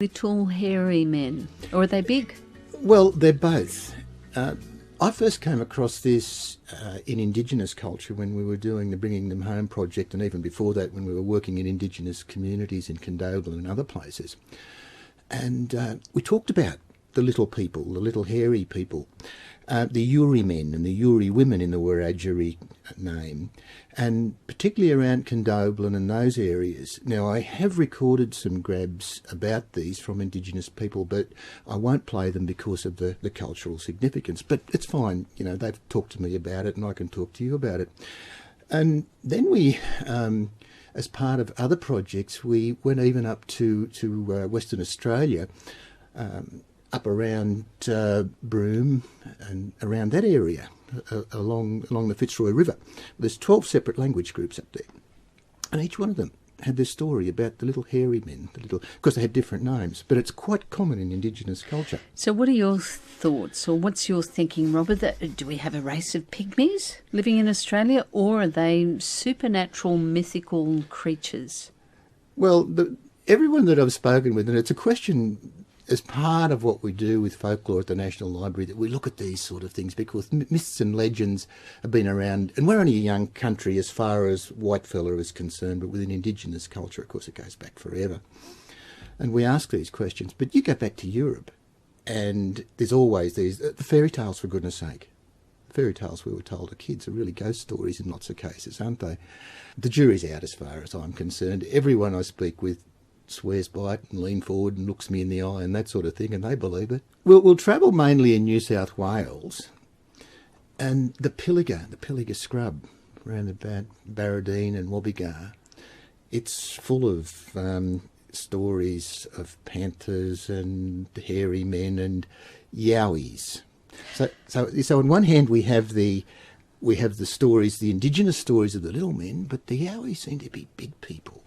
Little hairy men, or are they big? Well, they're both. I first came across this in Indigenous culture when we were doing the Bringing Them Home project, and even before that when we were working in Indigenous communities in Condobolin and other places. And we talked about the little people, the little hairy people, the Yowie men and the Yowie women in the Wiradjuri name, and particularly around Condobolin and those areas. Now, I have recorded some grabs about these from Indigenous people, but I won't play them because of the cultural significance. But it's fine, you know, they've talked to me about it and I can talk to you about it. And then we, as part of other projects, we went even up to Western Australia, up around Broome and around that area, along the Fitzroy River. There's 12 separate language groups up there, and each one of them had their story about the little hairy men, because they had different names, but it's quite common in Indigenous culture. So what are your thoughts, or what's your thinking, Robert? Do we have a race of pygmies living in Australia, or are they supernatural, mythical creatures? Well, everyone that I've spoken with, and it's a question as part of what we do with folklore at the National Library, that we look at these sort of things because myths and legends have been around, and we're only a young country as far as whitefella is concerned, but within Indigenous culture, of course, it goes back forever. And we ask these questions, but you go back to Europe and there's always these, the fairy tales, for goodness sake. Fairy tales we were told to kids are really ghost stories in lots of cases, aren't they? The jury's out as far as I'm concerned. Everyone I speak with swears by it and leans forward and looks me in the eye and that sort of thing, and they believe it. We'll travel mainly in New South Wales and the Pilliga scrub around about Barradine and Wobbegar. It's full of stories of panthers and hairy men and yowies. So on one hand we have the stories, the Indigenous stories of the little men, but the yowies seem to be big people.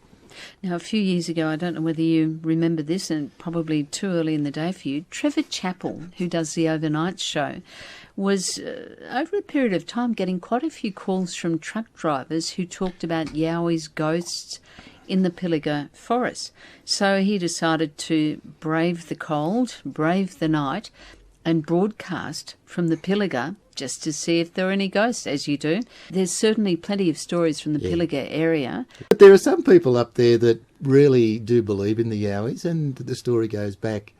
Now, a few years ago, I don't know whether you remember this, and probably too early in the day for you, Trevor Chappell, who does the overnight show, was, over a period of time, getting quite a few calls from truck drivers who talked about yowies, ghosts in the Pilliga forest. So he decided to brave the cold, brave the night, and broadcast from the Pilliga just to see if there are any ghosts, as you do. There's certainly plenty of stories from the Pilliga area. But there are some people up there that really do believe in the yowies, and the story goes back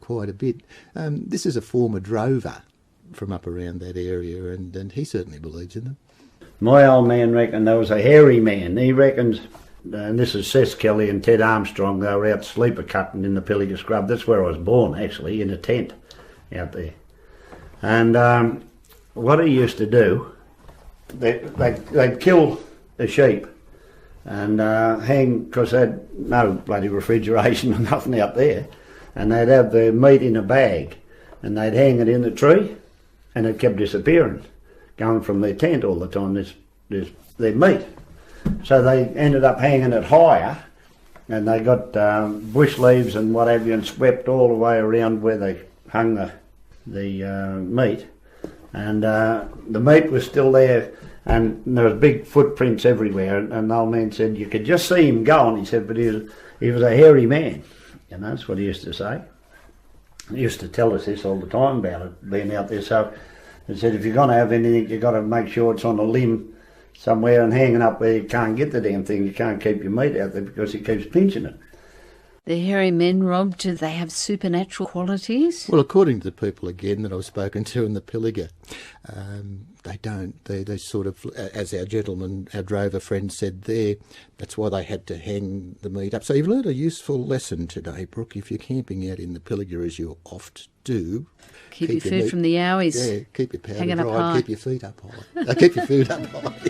quite a bit. This is a former drover from up around that area, and he certainly believes in them. My old man reckoned there was a hairy man. He reckons, and this is Seth Kelly and Ted Armstrong, they were out sleeper cutting in the Pilliga scrub. That's where I was born, actually, in a tent out there. And what he used to do, they'd kill a sheep and hang, because they had no bloody refrigeration or nothing out there, and they'd have the meat in a bag and they'd hang it in the tree, and it kept disappearing, going from their tent all the time, their meat. So they ended up hanging it higher, and they got bush leaves and what have you, and swept all the way around where they hung the meat. And the meat was still there, and there was big footprints everywhere, and the old man said you could just see him going. He said, but he was a hairy man, you know, that's what he used to say. He used to tell us this all the time about it, being out there. So he said, if you're going to have anything, you've got to make sure it's on a limb somewhere and hanging up where you can't get the damn thing. You can't keep your meat out there because he keeps pinching it. The hairy men, Rob, do they have supernatural qualities? Well, according to the people, again, that I've spoken to in the Pilliga, they don't. They sort of, as our drover friend said there, that's why they had to hang the meat up. So you've learned a useful lesson today, Brooke. If you're camping out in the Pilliga, as you oft do, keep your food from the yowies. Yeah, keep your powder hanging dry, up high. keep your feet up high. Keep your food up high.